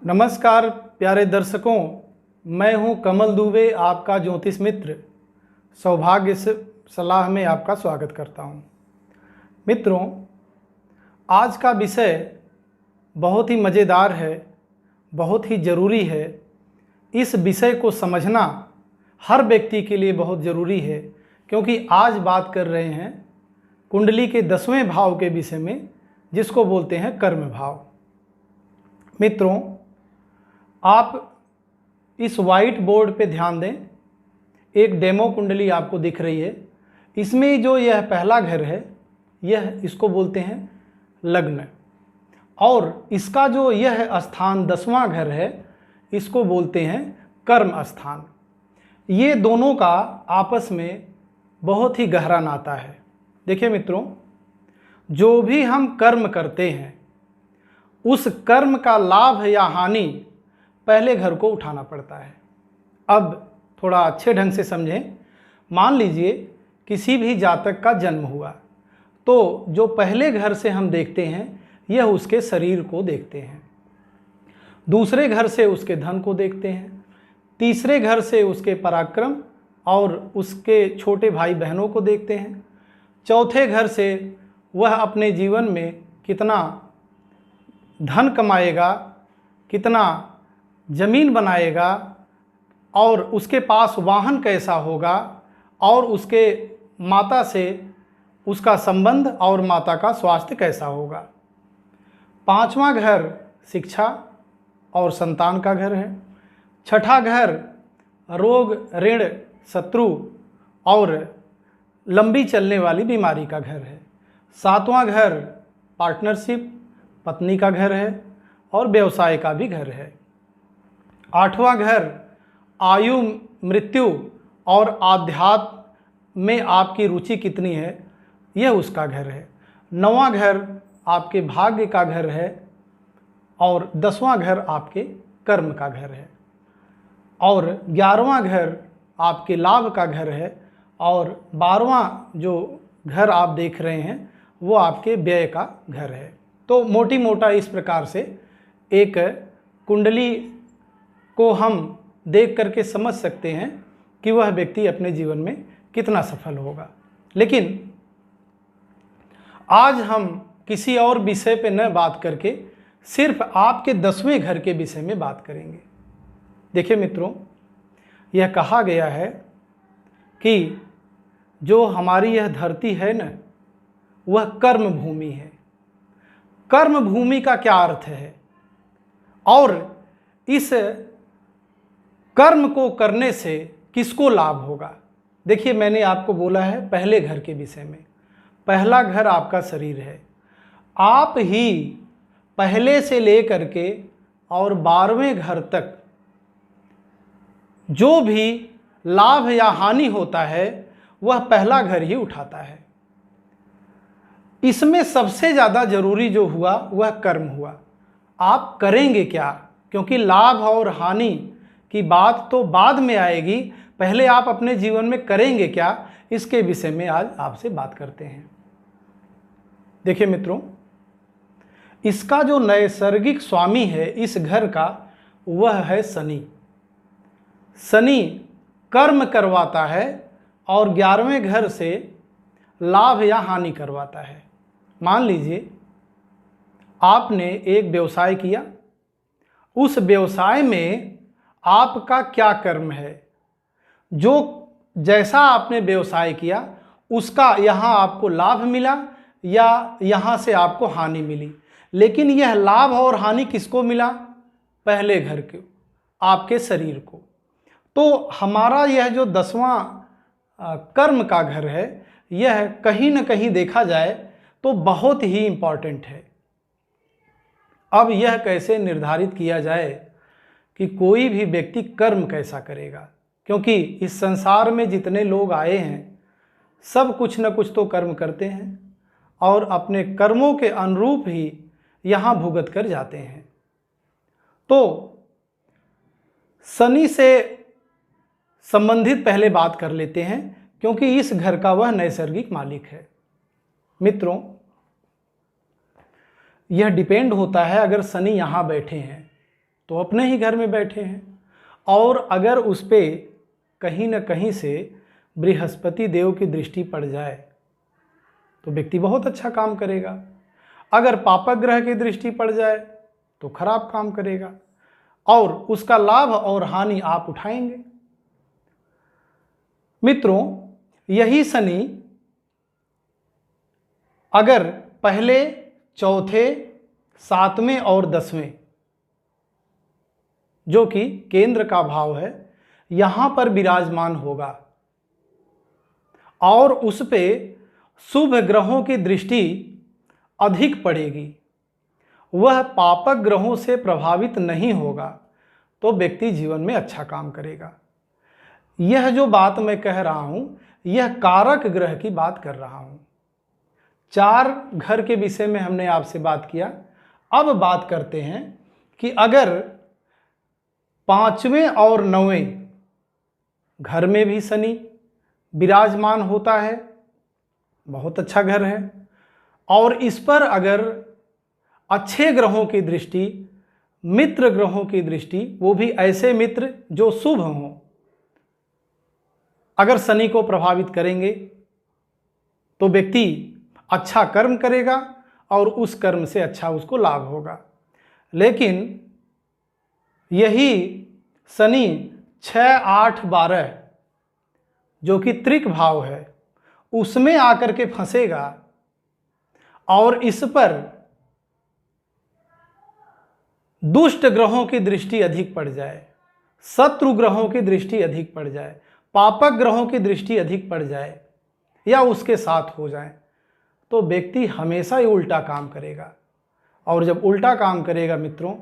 नमस्कार प्यारे दर्शकों, मैं हूं कमल दुबे, आपका ज्योतिष मित्र। सौभाग्य सलाह में आपका स्वागत करता हूं। मित्रों, आज का विषय बहुत ही मज़ेदार है, बहुत ही ज़रूरी है। इस विषय को समझना हर व्यक्ति के लिए बहुत ज़रूरी है, क्योंकि आज बात कर रहे हैं कुंडली के 10वें भाव के विषय में, जिसको बोलते हैं कर्म भाव। मित्रों, आप इस वाइट बोर्ड पे ध्यान दें। एक डेमो कुंडली आपको दिख रही है। इसमें जो यह पहला घर है, यह इसको बोलते हैं लग्न, और इसका जो यह स्थान 10वां घर है, इसको बोलते हैं कर्म स्थान। ये दोनों का आपस में बहुत ही गहरा नाता है। देखिए मित्रों, जो भी हम कर्म करते हैं, उस कर्म का लाभ या हानि पहले घर को उठाना पड़ता है। अब थोड़ा अच्छे ढंग से समझें। मान लीजिए किसी भी जातक का जन्म हुआ, तो जो पहले घर से हम देखते हैं, यह उसके शरीर को देखते हैं। दूसरे घर से उसके धन को देखते हैं। तीसरे घर से उसके पराक्रम और उसके छोटे भाई बहनों को देखते हैं। चौथे घर से वह अपने जीवन में कितना धन कमाएगा, कितना जमीन बनाएगा, और उसके पास वाहन कैसा होगा, और उसके माता से उसका संबंध और माता का स्वास्थ्य कैसा होगा। 5वां घर शिक्षा और संतान का घर है। 6ठा घर रोग, ऋण, शत्रु और लंबी चलने वाली बीमारी का घर है। 7वां घर पार्टनरशिप, पत्नी का घर है और व्यवसाय का भी घर है। 8वां घर आयु, मृत्यु और आध्यात्म में आपकी रुचि कितनी है, यह उसका घर है। 9वां घर आपके भाग्य का घर है और 10वां घर आपके कर्म का घर है, और 11वां घर आपके लाभ का घर है, और 12वां जो घर आप देख रहे हैं, वो आपके व्यय का घर है। तो मोटी मोटा इस प्रकार से एक कुंडली को हम देख करके समझ सकते हैं कि वह व्यक्ति अपने जीवन में कितना सफल होगा। लेकिन आज हम किसी और विषय पे न बात करके सिर्फ आपके 10वें घर के विषय में बात करेंगे। देखिए मित्रों, यह कहा गया है कि जो हमारी यह धरती है न, वह कर्म भूमि है। कर्म भूमि का क्या अर्थ है, और इस कर्म को करने से किसको लाभ होगा। देखिए, मैंने आपको बोला है पहले घर के विषय में। पहला घर आपका शरीर है। आप ही पहले से लेकर के और 12वें घर तक जो भी लाभ या हानि होता है, वह पहला घर ही उठाता है। इसमें सबसे ज़्यादा जरूरी जो हुआ, वह कर्म हुआ। आप करेंगे क्या, क्योंकि लाभ और हानि की बात तो बाद में आएगी। पहले आप अपने जीवन में करेंगे क्या, इसके विषय में आज आपसे बात करते हैं। देखिए मित्रों, इसका जो नैसर्गिक स्वामी है इस घर का, वह है शनि। शनि कर्म करवाता है और 11वें घर से लाभ या हानि करवाता है। मान लीजिए आपने एक व्यवसाय किया। उस व्यवसाय में आपका क्या कर्म है, जो जैसा आपने व्यवसाय किया उसका यहाँ आपको लाभ मिला या यहाँ से आपको हानि मिली। लेकिन यह लाभ और हानि किसको मिला, पहले घर के, आपके शरीर को। तो हमारा यह जो 10वां कर्म का घर है, यह कहीं न कहीं देखा जाए तो बहुत ही इम्पॉर्टेंट है। अब यह कैसे निर्धारित किया जाए कि कोई भी व्यक्ति कर्म कैसा करेगा, क्योंकि इस संसार में जितने लोग आए हैं, सब कुछ न कुछ तो कर्म करते हैं और अपने कर्मों के अनुरूप ही यहाँ भुगत कर जाते हैं। तो शनि से संबंधित पहले बात कर लेते हैं, क्योंकि इस घर का वह नैसर्गिक मालिक है। मित्रों, यह डिपेंड होता है, अगर शनि यहाँ बैठे हैं तो अपने ही घर में बैठे हैं। और अगर उस पर कहीं न कहीं से बृहस्पति देव की दृष्टि पड़ जाए तो व्यक्ति बहुत अच्छा काम करेगा। अगर पापक ग्रह की दृष्टि पड़ जाए तो खराब काम करेगा और उसका लाभ और हानि आप उठाएंगे। मित्रों, यही शनि अगर पहले, चौथे, 7वें और 10वें जो कि केंद्र का भाव है यहां पर विराजमान होगा और उस पे शुभ ग्रहों की दृष्टि अधिक पड़ेगी, वह पापक ग्रहों से प्रभावित नहीं होगा, तो व्यक्ति जीवन में अच्छा काम करेगा। यह जो बात मैं कह रहा हूं यह कारक ग्रह की बात कर रहा हूं। 4 घर के विषय में हमने आपसे बात किया। अब बात करते हैं कि अगर 5वें और 9वें घर में भी शनि विराजमान होता है, बहुत अच्छा घर है, और इस पर अगर अच्छे ग्रहों की दृष्टि, मित्र ग्रहों की दृष्टि, वो भी ऐसे मित्र जो शुभ हों, अगर शनि को प्रभावित करेंगे तो व्यक्ति अच्छा कर्म करेगा और उस कर्म से अच्छा उसको लाभ होगा। लेकिन यही शनि 6, 8, 12 जो कि त्रिक भाव है उसमें आकर के फंसेगा और इस पर दुष्ट ग्रहों की दृष्टि अधिक पड़ जाए, शत्रु ग्रहों की दृष्टि अधिक पड़ जाए, पापक ग्रहों की दृष्टि अधिक पड़ जाए या उसके साथ हो जाए, तो व्यक्ति हमेशा ही उल्टा काम करेगा। और जब उल्टा काम करेगा मित्रों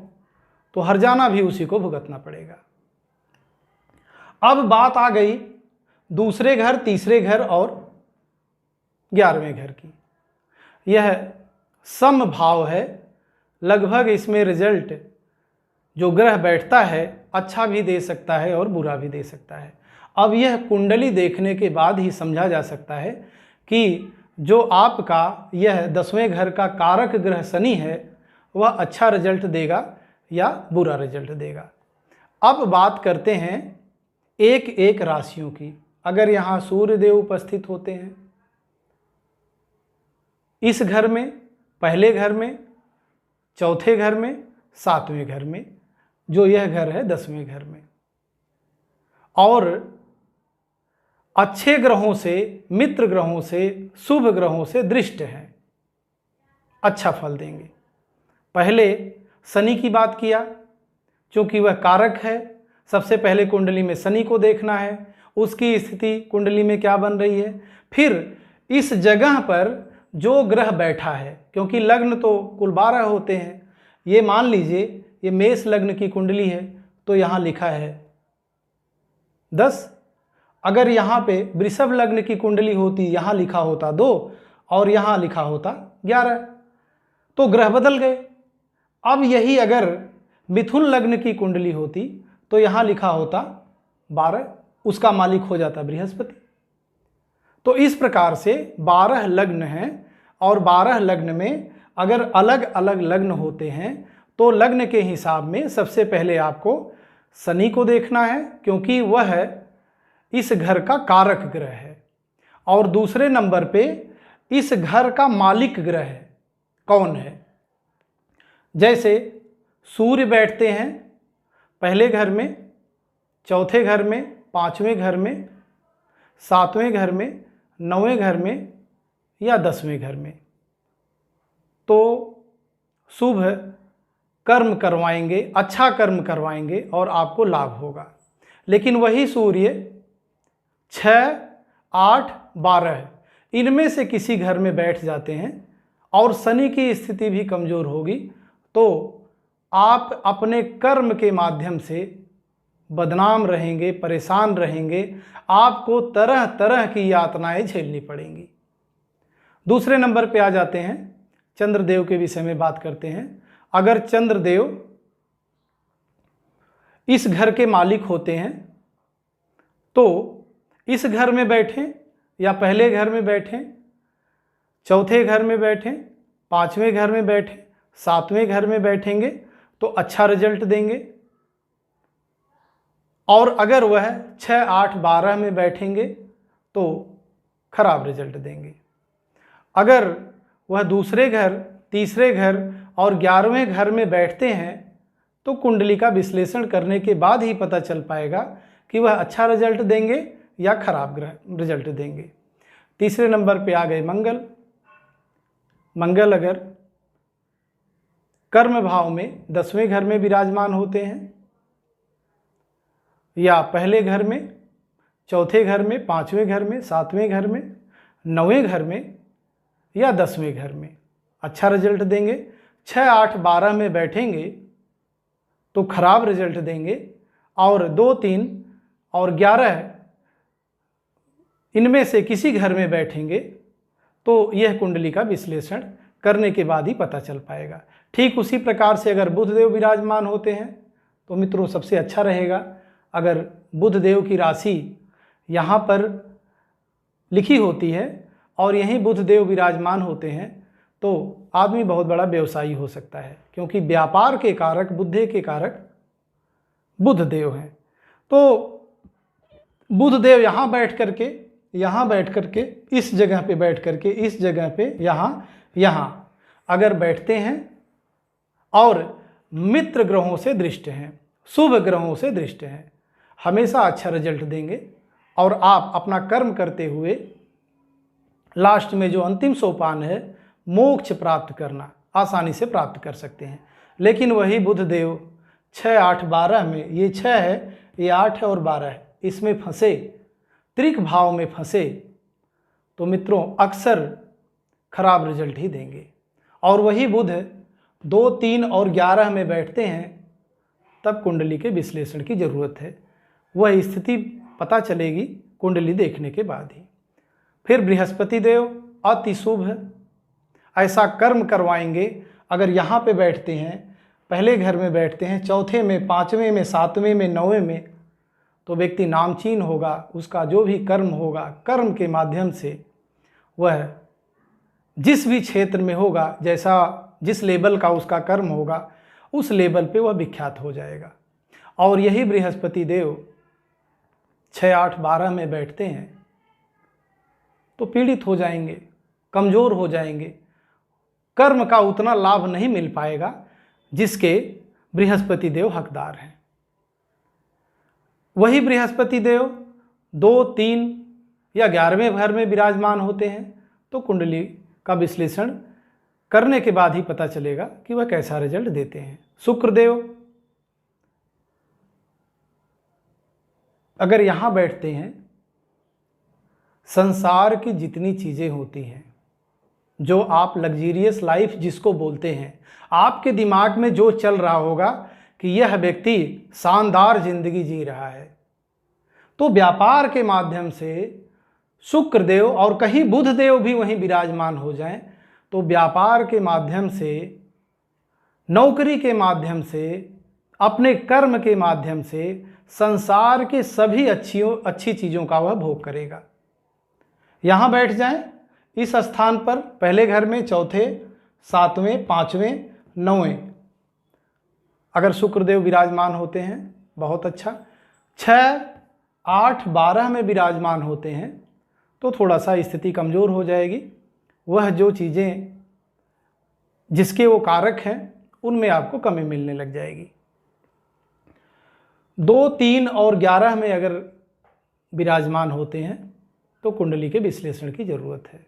तो हर्जाना भी उसी को भुगतना पड़ेगा। अब बात आ गई दूसरे घर, तीसरे घर और 11वें घर की। यह सम भाव है, लगभग इसमें रिजल्ट जो ग्रह बैठता है अच्छा भी दे सकता है और बुरा भी दे सकता है। अब यह कुंडली देखने के बाद ही समझा जा सकता है कि जो आपका यह 10वें घर का कारक ग्रह शनि है वह अच्छा रिजल्ट देगा या बुरा रिजल्ट देगा। अब बात करते हैं एक एक राशियों की। अगर यहाँ सूर्यदेव उपस्थित होते हैं इस घर में, पहले घर में, चौथे घर में, 7वें घर में, जो यह घर है 10वें घर में, और अच्छे ग्रहों से, मित्र ग्रहों से, शुभ ग्रहों से दृष्ट हैं, अच्छा फल देंगे। पहले शनि की बात किया, क्योंकि वह कारक है। सबसे पहले कुंडली में शनि को देखना है, उसकी स्थिति कुंडली में क्या बन रही है। फिर इस जगह पर जो ग्रह बैठा है, क्योंकि लग्न तो कुल 12 होते हैं, ये मान लीजिए ये मेष लग्न की कुंडली है तो यहाँ लिखा है 10। अगर यहाँ पे वृषभ लग्न की कुंडली होती, यहाँ लिखा होता 2 और यहाँ लिखा होता 11, तो ग्रह बदल गए। अब यही अगर मिथुन लग्न की कुंडली होती तो यहाँ लिखा होता 12, उसका मालिक हो जाता बृहस्पति। तो इस प्रकार से 12 लग्न हैं और 12 लग्न में अगर अलग अलग लग्न होते हैं तो लग्न के हिसाब में सबसे पहले आपको शनि को देखना है, क्योंकि वह इस घर का कारक ग्रह है। और दूसरे नंबर पे इस घर का मालिक ग्रह कौन है। जैसे सूर्य बैठते हैं पहले घर में, चौथे घर में, 5वें घर में, 7वें घर में, 9वें घर में या 10वें घर में, तो शुभ कर्म करवाएंगे, अच्छा कर्म करवाएंगे और आपको लाभ होगा। लेकिन वही सूर्य 6, 8, 12 इनमें से किसी घर में बैठ जाते हैं और शनि की स्थिति भी कमज़ोर होगी, तो आप अपने कर्म के माध्यम से बदनाम रहेंगे, परेशान रहेंगे, आपको तरह तरह की यातनाएं झेलनी पड़ेंगी। दूसरे नंबर पे आ जाते हैं, चंद्रदेव के विषय में बात करते हैं। अगर चंद्रदेव इस घर के मालिक होते हैं तो इस घर में बैठें या पहले घर में बैठें, चौथे घर में बैठें, 5वें घर में बैठें, 7वें घर में बैठेंगे तो अच्छा रिजल्ट देंगे। और अगर वह 6, 8, 12 में बैठेंगे तो खराब रिजल्ट देंगे। अगर वह दूसरे घर, तीसरे घर और 11वें घर में बैठते हैं तो कुंडली का विश्लेषण करने के बाद ही पता चल पाएगा कि वह अच्छा रिजल्ट देंगे या खराब रिजल्ट देंगे। तीसरे नंबर पे आ गए मंगल। मंगल अगर कर्म भाव में 10वें घर में विराजमान होते हैं या पहले घर में, चौथे घर में, 5वें घर में, 7वें घर में, 9वें घर में या 10वें घर में, अच्छा रिजल्ट देंगे। 6, 8, 12 में बैठेंगे तो खराब रिजल्ट देंगे। और 2, 3 और 11 इनमें से किसी घर में बैठेंगे तो यह कुंडली का विश्लेषण करने के बाद ही पता चल पाएगा। ठीक उसी प्रकार से अगर बुध देव विराजमान होते हैं तो मित्रों सबसे अच्छा रहेगा। अगर बुध देव की राशि यहाँ पर लिखी होती है और यहीं बुध देव विराजमान होते हैं तो आदमी बहुत बड़ा व्यवसायी हो सकता है, क्योंकि व्यापार के कारक, बुद्धि के कारक बुध देव हैं। तो बुध देव यहाँ बैठ करके, यहाँ बैठ करके, इस जगह पे बैठ करके, इस जगह पे, यहाँ अगर बैठते हैं और मित्र ग्रहों से दृष्ट हैं, शुभ ग्रहों से दृष्ट हैं, हमेशा अच्छा रिजल्ट देंगे। और आप अपना कर्म करते हुए लास्ट में जो अंतिम सोपान है मोक्ष प्राप्त करना, आसानी से प्राप्त कर सकते हैं। लेकिन वही बुध देव 6, 8, 12 में, ये 6 है, ये 8 है और 12 है, इसमें फंसे, त्रिक भाव में फंसे तो मित्रों अक्सर खराब रिजल्ट ही देंगे। और वही बुध 2, 3 और 11 में बैठते हैं तब कुंडली के विश्लेषण की ज़रूरत है। वह स्थिति पता चलेगी कुंडली देखने के बाद ही। फिर बृहस्पति देव अति शुभ है, ऐसा कर्म करवाएंगे। अगर यहाँ पे बैठते हैं, पहले घर में बैठते हैं, चौथे में, 5वें में, 7वें में, 9वें में, तो व्यक्ति नामचीन होगा। उसका जो भी कर्म होगा, कर्म के माध्यम से वह जिस भी क्षेत्र में होगा, जैसा जिस लेवल का उसका कर्म होगा, उस लेवल पे वह विख्यात हो जाएगा। और यही बृहस्पति देव 6, 8, 12 में बैठते हैं तो पीड़ित हो जाएंगे, कमज़ोर हो जाएंगे, कर्म का उतना लाभ नहीं मिल पाएगा जिसके बृहस्पति देव हकदार हैं। वही बृहस्पति देव 2, 3 या 11वें घर में विराजमान होते हैं तो कुंडली का विश्लेषण करने के बाद ही पता चलेगा कि वह कैसा रिजल्ट देते हैं। शुक्र देव अगर यहाँ बैठते हैं, संसार की जितनी चीज़ें होती हैं, जो आप लग्जीरियस लाइफ जिसको बोलते हैं, आपके दिमाग में जो चल रहा होगा कि यह व्यक्ति शानदार जिंदगी जी रहा है, तो व्यापार के माध्यम से शुक्र देव और कहीं बुध देव भी वहीं विराजमान हो जाएं तो व्यापार के माध्यम से, नौकरी के माध्यम से, अपने कर्म के माध्यम से संसार के सभी अच्छी चीज़ों का वह भोग करेगा। यहाँ बैठ जाएं इस स्थान पर, पहले घर में, चौथे, 7वें, 5वें, 9वें अगर शुक्रदेव विराजमान होते हैं बहुत अच्छा। 6, 8, 12 में विराजमान होते हैं तो थोड़ा सा स्थिति कमज़ोर हो जाएगी। वह जो चीज़ें जिसके वो कारक हैं उनमें आपको कमी मिलने लग जाएगी। 2, 3 और 11 में अगर विराजमान होते हैं तो कुंडली के विश्लेषण की ज़रूरत है।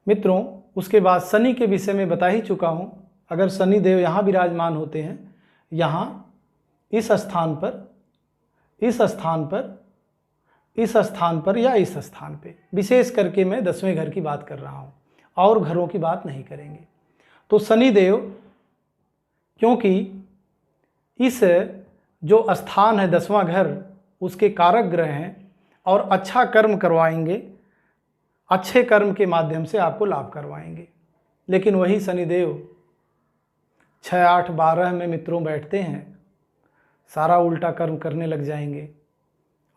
मित्रों, उसके बाद शनि के विषय में बता ही चुका हूँ। अगर शनि देव यहाँ विराजमान होते हैं, यहाँ इस स्थान पर, इस स्थान पर, इस स्थान पर या इस स्थान पे, विशेष करके मैं 10वें घर की बात कर रहा हूँ और घरों की बात नहीं करेंगे। तो शनि देव क्योंकि इस जो स्थान है 10वां घर उसके कारक ग्रह हैं और अच्छा कर्म करवाएंगे, अच्छे कर्म के माध्यम से आपको लाभ करवाएंगे। लेकिन वही शनिदेव 6, 8, 12 में मित्रों बैठते हैं, सारा उल्टा कर्म करने लग जाएंगे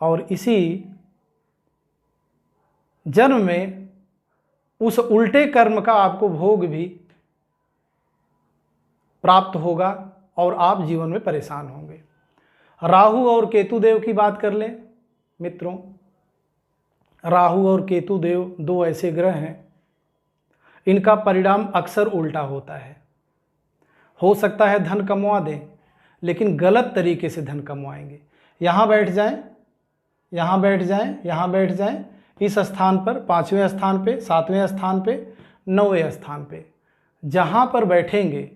और इसी जन्म में उस उल्टे कर्म का आपको भोग भी प्राप्त होगा और आप जीवन में परेशान होंगे। राहु और केतु देव की बात कर लें मित्रों, राहु और केतु देव दो ऐसे ग्रह हैं, इनका परिणाम अक्सर उल्टा होता है। हो सकता है धन कमवा दें, लेकिन गलत तरीके से धन कमवाएंगे। यहाँ बैठ जाएं, यहाँ बैठ जाएं, यहाँ बैठ जाएं, इस स्थान पर, 5वें स्थान पे, 7वें स्थान पे, 9वें स्थान पे, जहाँ पर बैठेंगे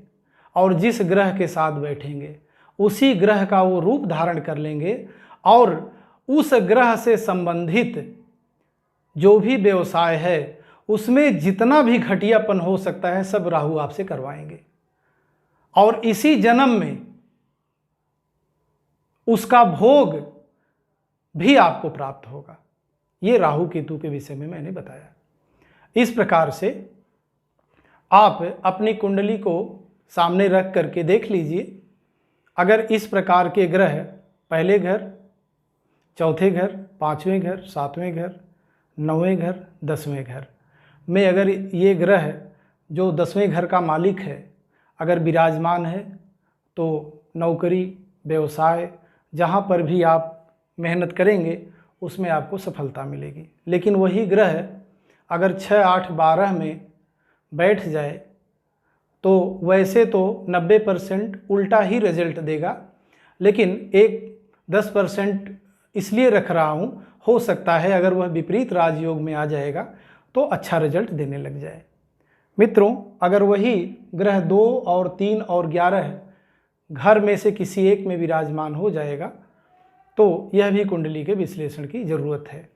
और जिस ग्रह के साथ बैठेंगे उसी ग्रह का वो रूप धारण कर लेंगे, और उस ग्रह से संबंधित जो भी व्यवसाय है उसमें जितना भी घटियापन हो सकता है सब राहु आपसे करवाएंगे, और इसी जन्म में उसका भोग भी आपको प्राप्त होगा। ये राहु केतु के विषय में मैंने बताया। इस प्रकार से आप अपनी कुंडली को सामने रख करके देख लीजिए। अगर इस प्रकार के ग्रह पहले घर, चौथे घर, 5वें घर, 7वें घर, 9वें घर, 10वें घर में अगर ये ग्रह जो 10वें घर का मालिक है अगर विराजमान है तो नौकरी, व्यवसाय, जहाँ पर भी आप मेहनत करेंगे उसमें आपको सफलता मिलेगी। लेकिन वही ग्रह अगर 6, 8, 12 में बैठ जाए तो वैसे तो 90% उल्टा ही रिजल्ट देगा, लेकिन एक 10% इसलिए रख रहा हूँ, हो सकता है अगर वह विपरीत राजयोग में आ जाएगा तो अच्छा रिजल्ट देने लग जाए। मित्रों, अगर वही ग्रह 2 और 3 और 11 घर में से किसी एक में विराजमान हो जाएगा तो यह भी कुंडली के विश्लेषण की ज़रूरत है।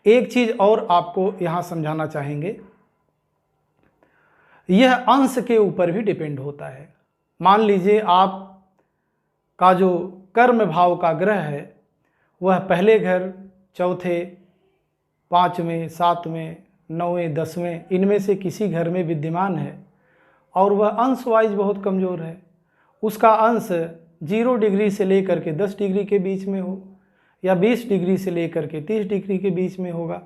एक चीज़ और आपको यहाँ समझाना चाहेंगे, यह अंश के ऊपर भी डिपेंड होता है। मान लीजिए आप का जो कर्म भाव का ग्रह है वह पहले घर, चौथे, 5वें, 7वें, 9वें, 10वें इनमें से किसी घर में विद्यमान है और वह अंश वाइज बहुत कमज़ोर है, उसका अंश 0 डिग्री से लेकर के 10 डिग्री के बीच में हो या 20 डिग्री से लेकर के 30 डिग्री के बीच में होगा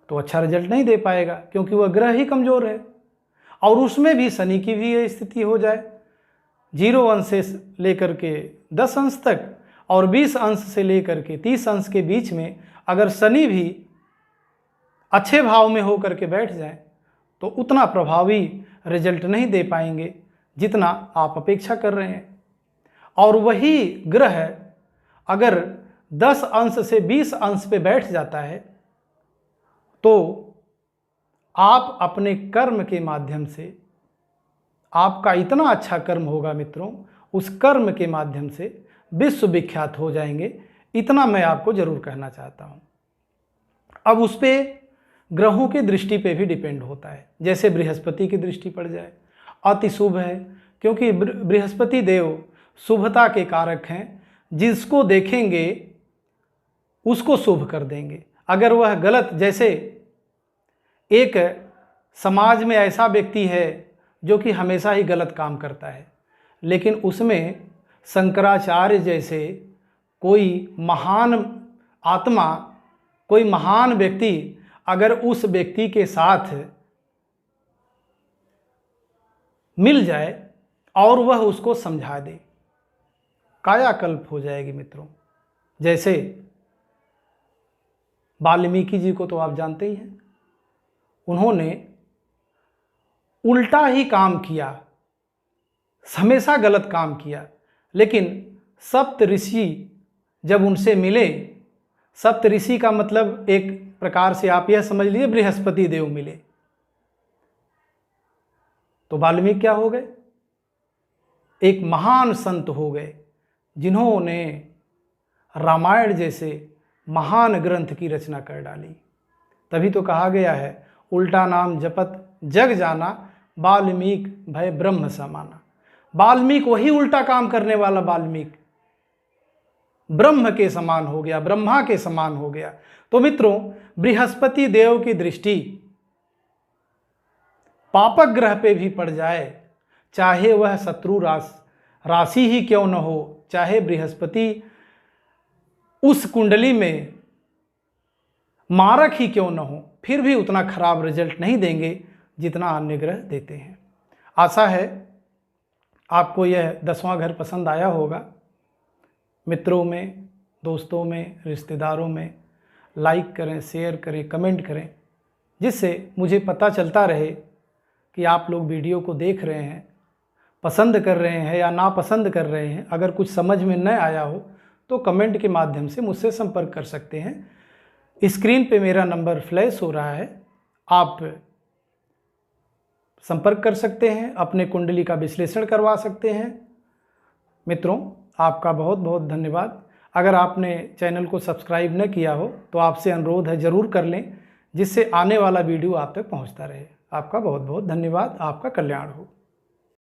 तो अच्छा रिजल्ट नहीं दे पाएगा, क्योंकि वह ग्रह ही कमज़ोर है। और उसमें भी शनि की भी स्थिति हो जाए 0 अंश से लेकर के 10 अंश तक और 20 अंश से लेकर के 30 अंश के बीच में अगर शनि भी अच्छे भाव में होकर के बैठ जाए तो उतना प्रभावी रिजल्ट नहीं दे पाएंगे जितना आप अपेक्षा कर रहे हैं। और वही ग्रह अगर 10 अंश से 20 अंश पे बैठ जाता है तो आप अपने कर्म के माध्यम से, आपका इतना अच्छा कर्म होगा मित्रों, उस कर्म के माध्यम से विश्व विख्यात हो जाएंगे। इतना मैं आपको जरूर कहना चाहता हूँ। अब उस पर ग्रहों की दृष्टि पे भी डिपेंड होता है। जैसे बृहस्पति की दृष्टि पड़ जाए अति शुभ है, क्योंकि बृहस्पति देव शुभता के कारक हैं, जिसको देखेंगे उसको शुभ कर देंगे। अगर वह गलत, जैसे एक समाज में ऐसा व्यक्ति है जो कि हमेशा ही गलत काम करता है, लेकिन उसमें शंकराचार्य जैसे कोई महान आत्मा, कोई महान व्यक्ति अगर उस व्यक्ति के साथ मिल जाए और वह उसको समझा दे, कायाकल्प हो जाएगी मित्रों। जैसे वाल्मीकि जी को तो आप जानते ही हैं, उन्होंने उल्टा ही काम किया, हमेशा गलत काम किया, लेकिन सप्त ऋषि जब उनसे मिले, सप्त ऋषि का मतलब एक प्रकार से आप यह समझ लीजिए बृहस्पति देव मिले, तो वाल्मीकि क्या हो गए? एक महान संत हो गए, जिन्होंने रामायण जैसे महान ग्रंथ की रचना कर डाली। तभी तो कहा गया है, उल्टा नाम जपत जग जाना, वाल्मीकि भय ब्रह्म समाना। वाल्मीकि वही उल्टा काम करने वाला वाल्मीकि ब्रह्म के समान हो गया, ब्रह्मा के समान हो गया। तो मित्रों, बृहस्पति देव की दृष्टि पापक ग्रह पे भी पड़ जाए, चाहे वह शत्रु राशि ही क्यों न हो, चाहे बृहस्पति उस कुंडली में मारक ही क्यों न हो, फिर भी उतना खराब रिजल्ट नहीं देंगे जितना अन्य ग्रह देते हैं। आशा है आपको यह 10वां घर पसंद आया होगा। मित्रों में, दोस्तों में, रिश्तेदारों में लाइक करें, शेयर करें, कमेंट करें, जिससे मुझे पता चलता रहे कि आप लोग वीडियो को देख रहे हैं, पसंद कर रहे हैं या नापसंद कर रहे हैं। अगर कुछ समझ में न आया हो तो कमेंट के माध्यम से मुझसे संपर्क कर सकते हैं। स्क्रीन पे मेरा नंबर फ्लैश हो रहा है, आप संपर्क कर सकते हैं, अपने कुंडली का विश्लेषण करवा सकते हैं। मित्रों, आपका बहुत बहुत धन्यवाद। अगर आपने चैनल को सब्सक्राइब न किया हो तो आपसे अनुरोध है, ज़रूर कर लें, जिससे आने वाला वीडियो आप तक पहुंचता रहे। आपका बहुत बहुत धन्यवाद। आपका कल्याण हो।